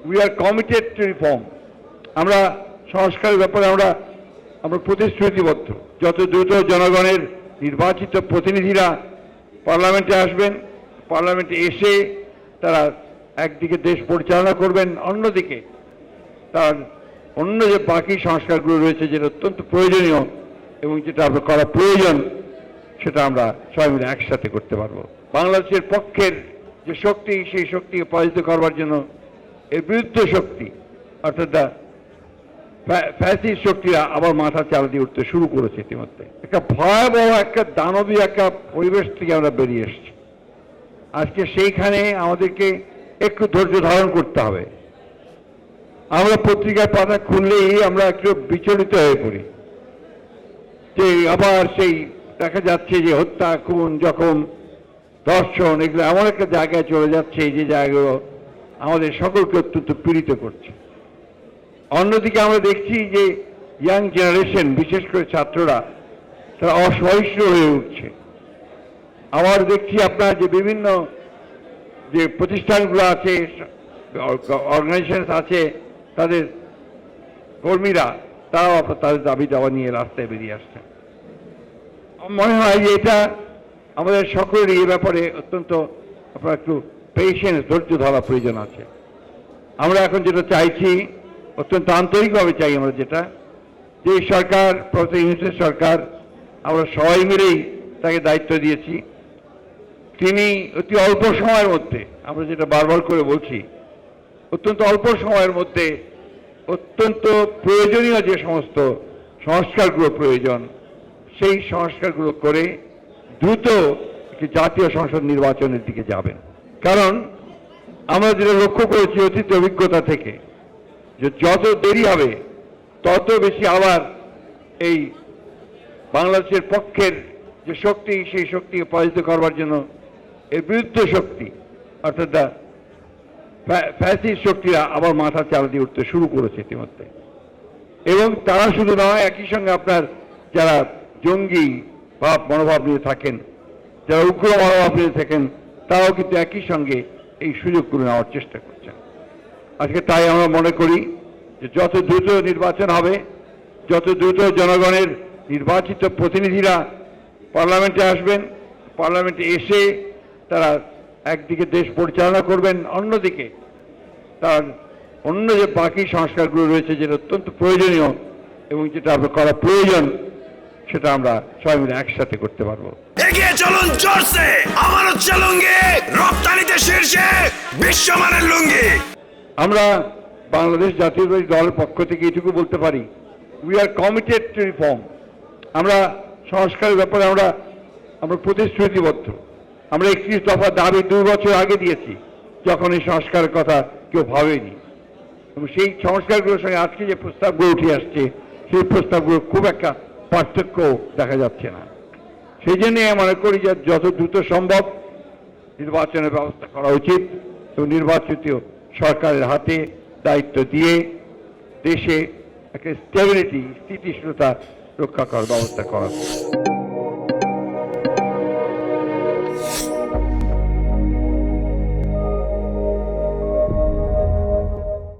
We are committed two reform. আমরা সংস্কারের ব্যাপারে আমরা প্রতিশ্রুতিবদ্ধ। যত দ্রুত জনগণের নির্বাচিত প্রতিনিধিরা পার্লামেন্টে আসবেন, পার্লামেন্টে এসে তারা একদিকে দেশ পরিচালনা করবেন, অন্যদিকে তার অন্য যে বাকি সংস্কারগুলো রয়েছে যেটা অত্যন্ত প্রয়োজনীয় এবং যেটা আমরা করা প্রয়োজন, সেটা আমরা সবাই মিলে একসাথে করতে পারবো। বাংলাদেশের পক্ষের যে শক্তি, সেই শক্তিকে পরাজিত করবার জন্য এর বিরুদ্ধে শক্তি অর্থাৎ ফ্যাসিস্ট শক্তিরা আবার মাথা চাল দিয়ে উঠতে শুরু করেছে। ইতিমধ্যে একটা ভয়াবহ একটা দানবীয় একটা পরিবেশ থেকে আমরা বেরিয়ে এসেছি। আজকে সেইখানে আমাদেরকে একটু ধৈর্য ধারণ করতে হবে। আমরা পত্রিকার পাতা খুললেই আমরা একটু বিচলিত হয়ে পড়ি যে আবার সেই দেখা যাচ্ছে যে হত্যা, খুন, জখম, ধর্ষণ এগুলো এমন একটা জায়গায় চলে যাচ্ছে যে জায়গাগুলো আমাদের সকলকে অত্যন্ত পীড়িত করছে। অন্যদিকে আমরা দেখছি যে ইয়াং জেনারেশন, বিশেষ করে ছাত্ররা, তারা অসহিষ্ণু হয়ে উঠছে। আবার দেখছি আপনার যে বিভিন্ন যে প্রতিষ্ঠানগুলো আছে, অর্গানাইজেশন আছে, তাদের কর্মীরা তারাও তাদের দাবি দাওয়া নিয়ে রাস্তায় বেরিয়ে আসছে। মনে হয় যে এটা আমাদের সকলেরই এই ব্যাপারে অত্যন্ত আপনার একটু পেশেন্স, ধৈর্য ধরা প্রয়োজন আছে। আমরা এখন যেটা চাইছি, অত্যন্ত আন্তরিকভাবে চাই আমরা যেটা, যে সরকার, প্রফেসর ইউনূসের সরকার, আমরা সবাই মিলেই তাকে দায়িত্ব দিয়েছি। তিনি অতি অল্প সময়ের মধ্যে, আমরা যেটা বারবার করে বলছি, অত্যন্ত অল্প সময়ের মধ্যে অত্যন্ত প্রয়োজনীয় যে সমস্ত সংস্কারগুলো প্রয়োজন, সেই সংস্কারগুলো করে দ্রুত একটি জাতীয় সংসদ নির্বাচনের দিকে যাবেন। কারণ আমরা যেটা লক্ষ্য করেছি অতীত অভিজ্ঞতা থেকে, যে যত দেরি হবে তত বেশি আবার এই বাংলাদেশের পক্ষের যে শক্তি, সেই শক্তিকে পরাজিত করবার জন্য এর বিরুদ্ধে শক্তি অর্থাৎ ফ্যাসিস্ট শক্তিরা আবার মাথা চাল দিয়ে উঠতে শুরু করেছে ইতিমধ্যে। এবং তারা শুধু নয়, একই সঙ্গে আপনার যারা জঙ্গি মনোভাব নিয়ে থাকেন, যারা উগ্র মনোভাব নিয়ে থাকেন, তারাও কিন্তু একই সঙ্গে এই সুযোগগুলো নেওয়ার চেষ্টা করছেন। আজকে তাই আমরা মনে করি যে যত দ্রুত নির্বাচন হবে, যত দ্রুত জনগণের নির্বাচিত প্রতিনিধিরা পার্লামেন্টে আসবেন, পার্লামেন্টে এসে তারা একদিকে দেশ পরিচালনা করবেন, অন্যদিকে তার অন্য যে বাকি সংস্কারগুলো রয়েছে যেটা অত্যন্ত প্রয়োজনীয় এবং যেটা আমরা করা প্রয়োজন, সেটা আমরা সবাই মিলে একসাথে করতে পারবো। এগিয়ে চলুন জোরসে, আমার হচ্ছে লুঙ্গি, রপ্তানিতে শীর্ষে বিশ্বমানের লুঙ্গি। আমরা বাংলাদেশ জাতীয়তাবাদী দলের পক্ষ থেকে এটুকু বলতে পারি, we are committed two reform. আমরা সংস্কারের ব্যাপারে আমরা প্রতিশ্রুতিবদ্ধ। আমরা 31 দফা দাবি 2 বছর আগে দিয়েছি, যখন এই সংস্কারের কথা কেউ ভাবেনি। এবং সেই সংস্কারগুলোর সঙ্গে আজকে যে প্রস্তাবগুলো উঠে আসছে, সেই প্রস্তাবগুলো খুব একটা পার্থক্য দেখা যাচ্ছে না। সেই জন্যে মনে করি যে যত দ্রুত সম্ভব নির্বাচনের ব্যবস্থা করা উচিত এবং নির্বাচিত সরকারের হাতে দায়িত্ব দিয়ে দেশে একটা স্টেবিলিটি, স্থিতিশীলতা রক্ষা করার ব্যবস্থা করা উচিত।